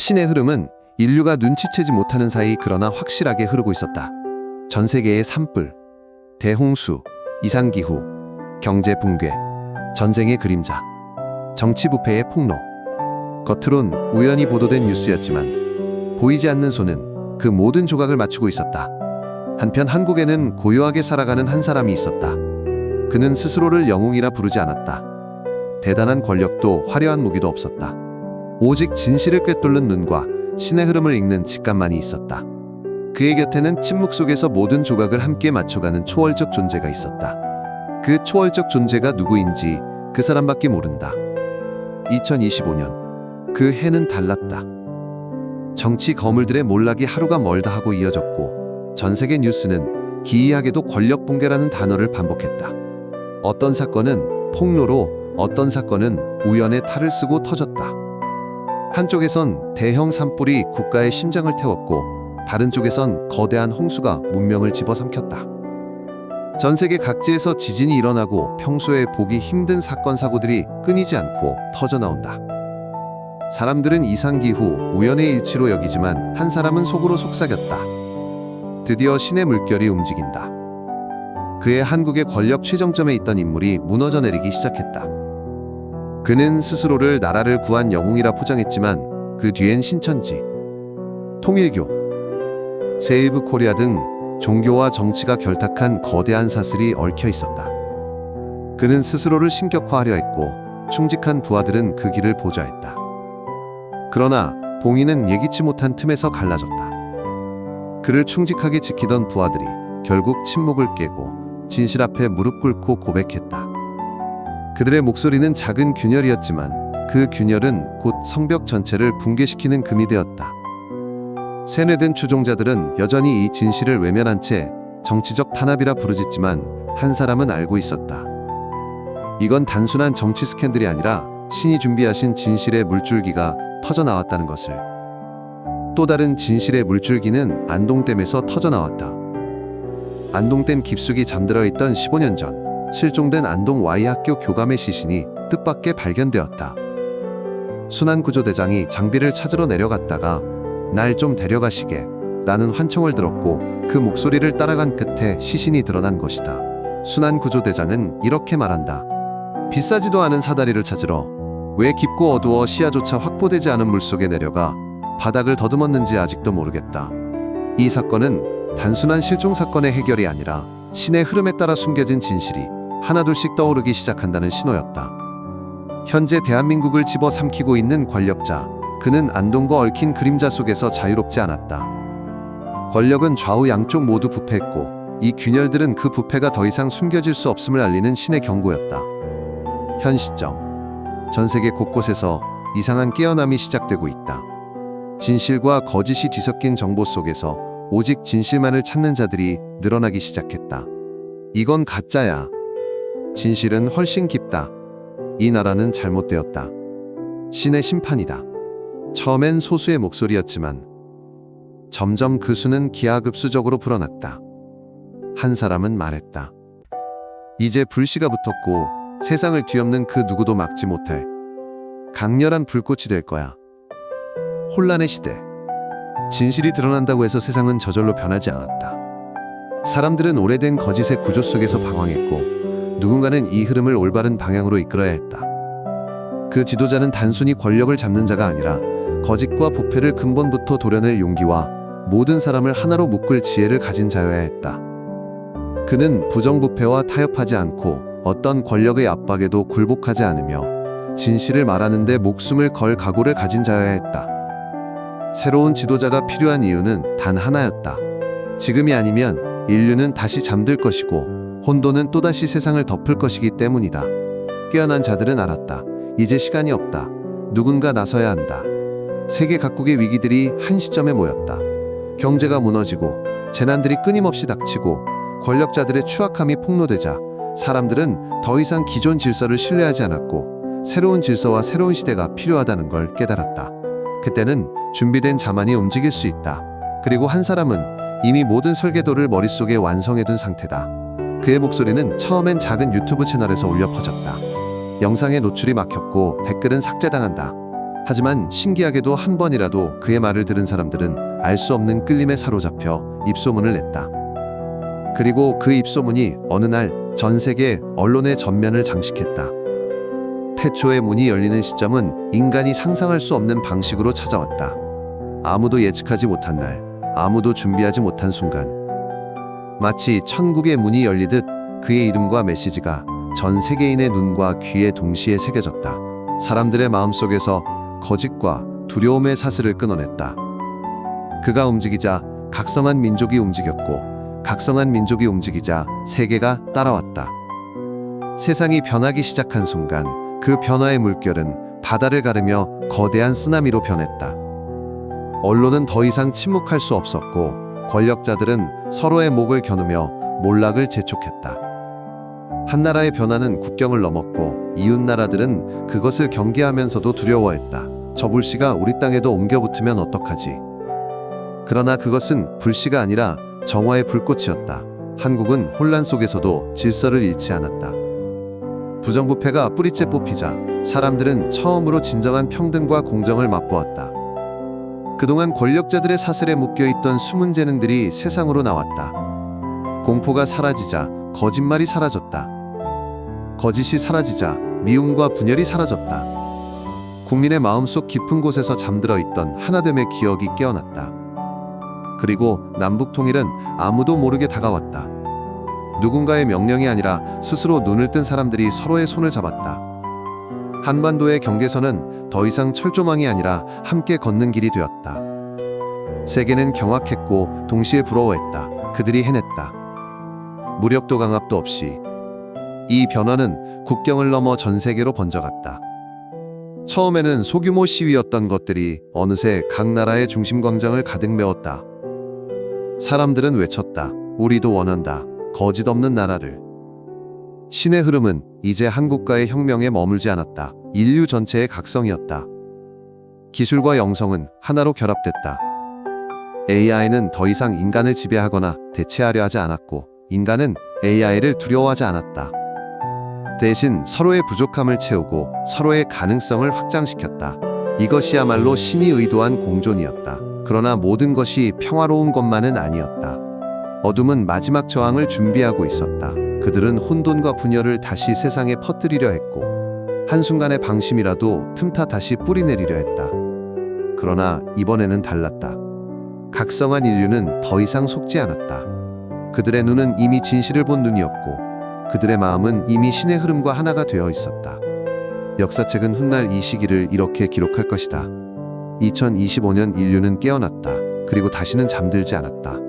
신의 흐름은 인류가 눈치채지 못하는 사이 그러나 확실하게 흐르고 있었다. 전 세계의 산불, 대홍수, 이상기후, 경제 붕괴, 전쟁의 그림자, 정치 부패의 폭로. 겉으론 우연히 보도된 뉴스였지만 보이지 않는 손은 그 모든 조각을 맞추고 있었다. 한편 한국에는 고요하게 살아가는 한 사람이 있었다. 그는 스스로를 영웅이라 부르지 않았다. 대단한 권력도 화려한 무기도 없었다. 오직 진실을 꿰뚫는 눈과 신의 흐름을 읽는 직감만이 있었다. 그의 곁에는 침묵 속에서 모든 조각을 함께 맞춰가는 초월적 존재가 있었다. 그 초월적 존재가 누구인지 그 사람밖에 모른다. 2025년 그 해는 달랐다. 정치 거물들의 몰락이 하루가 멀다 하고 이어졌고 전 세계 뉴스는 기이하게도 권력 붕괴라는 단어를 반복했다. 어떤 사건은 폭로로, 어떤 사건은 우연의 탈을 쓰고 터졌다. 한쪽에선 대형 산불이 국가의 심장을 태웠고 다른 쪽에선 거대한 홍수가 문명을 집어삼켰다. 전 세계 각지에서 지진이 일어나고 평소에 보기 힘든 사건 사고들이 끊이지 않고 터져나온다. 사람들은 이상기후, 우연의 일치로 여기지만 한 사람은 속으로 속삭였다. 드디어 신의 물결이 움직인다. 그의 한국의 권력 최정점에 있던 인물이 무너져 내리기 시작했다. 그는 스스로를 나라를 구한 영웅이라 포장했지만 그 뒤엔 신천지, 통일교, 세이브 코리아 등 종교와 정치가 결탁한 거대한 사슬이 얽혀 있었다. 그는 스스로를 신격화하려 했고 충직한 부하들은 그 길을 보좌했다. 그러나 봉인은 예기치 못한 틈에서 갈라졌다. 그를 충직하게 지키던 부하들이 결국 침묵을 깨고 진실 앞에 무릎 꿇고 고백했다. 그들의 목소리는 작은 균열이었지만 그 균열은 곧 성벽 전체를 붕괴시키는 금이 되었다. 세뇌된 추종자들은 여전히 이 진실을 외면한 채 정치적 탄압이라 부르짖지만 한 사람은 알고 있었다. 이건 단순한 정치 스캔들이 아니라 신이 준비하신 진실의 물줄기가 터져나왔다는 것을. 또 다른 진실의 물줄기는 안동댐에서 터져나왔다. 안동댐 깊숙이 잠들어 있던 15년 전 실종된 안동 Y학교 교감의 시신이 뜻밖의 발견되었다. 순환구조대장이 장비를 찾으러 내려갔다가 날 좀 데려가시게 라는 환청을 들었고 그 목소리를 따라간 끝에 시신이 드러난 것이다. 순환구조대장은 이렇게 말한다. 비싸지도 않은 사다리를 찾으러 왜 깊고 어두워 시야조차 확보되지 않은 물속에 내려가 바닥을 더듬었는지 아직도 모르겠다. 이 사건은 단순한 실종 사건의 해결이 아니라 신의 흐름에 따라 숨겨진 진실이 하나둘씩 떠오르기 시작한다는 신호였다. 현재 대한민국을 집어삼키고 있는 권력자, 그는 안동과 얽힌 그림자 속에서 자유롭지 않았다. 권력은 좌우 양쪽 모두 부패했고 이 균열들은 그 부패가 더 이상 숨겨질 수 없음을 알리는 신의 경고였다. 현 시점, 전 세계 곳곳에서 이상한 깨어남이 시작되고 있다. 진실과 거짓이 뒤섞인 정보 속에서 오직 진실만을 찾는 자들이 늘어나기 시작했다. 이건 가짜야. 진실은 훨씬 깊다. 이 나라는 잘못되었다. 신의 심판이다. 처음엔 소수의 목소리였지만 점점 그 수는 기하급수적으로 불어났다. 한 사람은 말했다. 이제 불씨가 붙었고 세상을 뒤엎는 그 누구도 막지 못할 강렬한 불꽃이 될 거야. 혼란의 시대. 진실이 드러난다고 해서 세상은 저절로 변하지 않았다. 사람들은 오래된 거짓의 구조 속에서 방황했고 누군가는 이 흐름을 올바른 방향으로 이끌어야 했다. 그 지도자는 단순히 권력을 잡는 자가 아니라 거짓과 부패를 근본부터 도려낼 용기와 모든 사람을 하나로 묶을 지혜를 가진 자여야 했다. 그는 부정부패와 타협하지 않고 어떤 권력의 압박에도 굴복하지 않으며 진실을 말하는 데 목숨을 걸 각오를 가진 자여야 했다. 새로운 지도자가 필요한 이유는 단 하나였다. 지금이 아니면 인류는 다시 잠들 것이고 혼돈은 또다시 세상을 덮을 것이기 때문이다. 깨어난 자들은 알았다. 이제 시간이 없다. 누군가 나서야 한다. 세계 각국의 위기들이 한 시점에 모였다. 경제가 무너지고 재난들이 끊임없이 닥치고 권력자들의 추악함이 폭로되자 사람들은 더 이상 기존 질서를 신뢰하지 않았고 새로운 질서와 새로운 시대가 필요하다는 걸 깨달았다. 그때는 준비된 자만이 움직일 수 있다. 그리고 한 사람은 이미 모든 설계도를 머릿속에 완성해둔 상태다. 그의 목소리는 처음엔 작은 유튜브 채널에서 울려 퍼졌다. 영상의 노출이 막혔고 댓글은 삭제당한다. 하지만 신기하게도 한 번이라도 그의 말을 들은 사람들은 알 수 없는 끌림에 사로잡혀 입소문을 냈다. 그리고 그 입소문이 어느 날 전 세계 언론의 전면을 장식했다. 태초의 문이 열리는 시점은 인간이 상상할 수 없는 방식으로 찾아왔다. 아무도 예측하지 못한 날, 아무도 준비하지 못한 순간. 마치 천국의 문이 열리듯 그의 이름과 메시지가 전 세계인의 눈과 귀에 동시에 새겨졌다. 사람들의 마음속에서 거짓과 두려움의 사슬을 끊어냈다. 그가 움직이자 각성한 민족이 움직였고, 각성한 민족이 움직이자 세계가 따라왔다. 세상이 변하기 시작한 순간 그 변화의 물결은 바다를 가르며 거대한 쓰나미로 변했다. 언론은 더 이상 침묵할 수 없었고, 권력자들은 서로의 목을 겨누며 몰락을 재촉했다. 한 나라의 변화는 국경을 넘었고, 이웃 나라들은 그것을 경계하면서도 두려워했다. 저 불씨가 우리 땅에도 옮겨붙으면 어떡하지? 그러나 그것은 불씨가 아니라 정화의 불꽃이었다. 한국은 혼란 속에서도 질서를 잃지 않았다. 부정부패가 뿌리째 뽑히자 사람들은 처음으로 진정한 평등과 공정을 맛보았다. 그동안 권력자들의 사슬에 묶여있던 숨은 재능들이 세상으로 나왔다. 공포가 사라지자 거짓말이 사라졌다. 거짓이 사라지자 미움과 분열이 사라졌다. 국민의 마음속 깊은 곳에서 잠들어 있던 하나됨의 기억이 깨어났다. 그리고 남북 통일은 아무도 모르게 다가왔다. 누군가의 명령이 아니라 스스로 눈을 뜬 사람들이 서로의 손을 잡았다. 한반도의 경계선은 더 이상 철조망이 아니라 함께 걷는 길이 되었다. 세계는 경악했고 동시에 부러워했다. 그들이 해냈다. 무력도 강압도 없이. 이 변화는 국경을 넘어 전 세계로 번져갔다. 처음에는 소규모 시위였던 것들이 어느새 각 나라의 중심 광장을 가득 메웠다. 사람들은 외쳤다. 우리도 원한다. 거짓 없는 나라를. 신의 흐름은 이제 한 국가의 혁명에 머물지 않았다. 인류 전체의 각성이었다. 기술과 영성은 하나로 결합됐다. AI는 더 이상 인간을 지배하거나 대체하려 하지 않았고, 인간은 AI를 두려워하지 않았다. 대신 서로의 부족함을 채우고 서로의 가능성을 확장시켰다. 이것이야말로 신이 의도한 공존이었다. 그러나 모든 것이 평화로운 것만은 아니었다. 어둠은 마지막 저항을 준비하고 있었다. 그들은 혼돈과 분열을 다시 세상에 퍼뜨리려 했고, 한순간의 방심이라도 틈타 다시 뿌리내리려 했다. 그러나 이번에는 달랐다. 각성한 인류는 더 이상 속지 않았다. 그들의 눈은 이미 진실을 본 눈이었고, 그들의 마음은 이미 신의 흐름과 하나가 되어 있었다. 역사책은 훗날 이 시기를 이렇게 기록할 것이다. 2025년 인류는 깨어났다. 그리고 다시는 잠들지 않았다.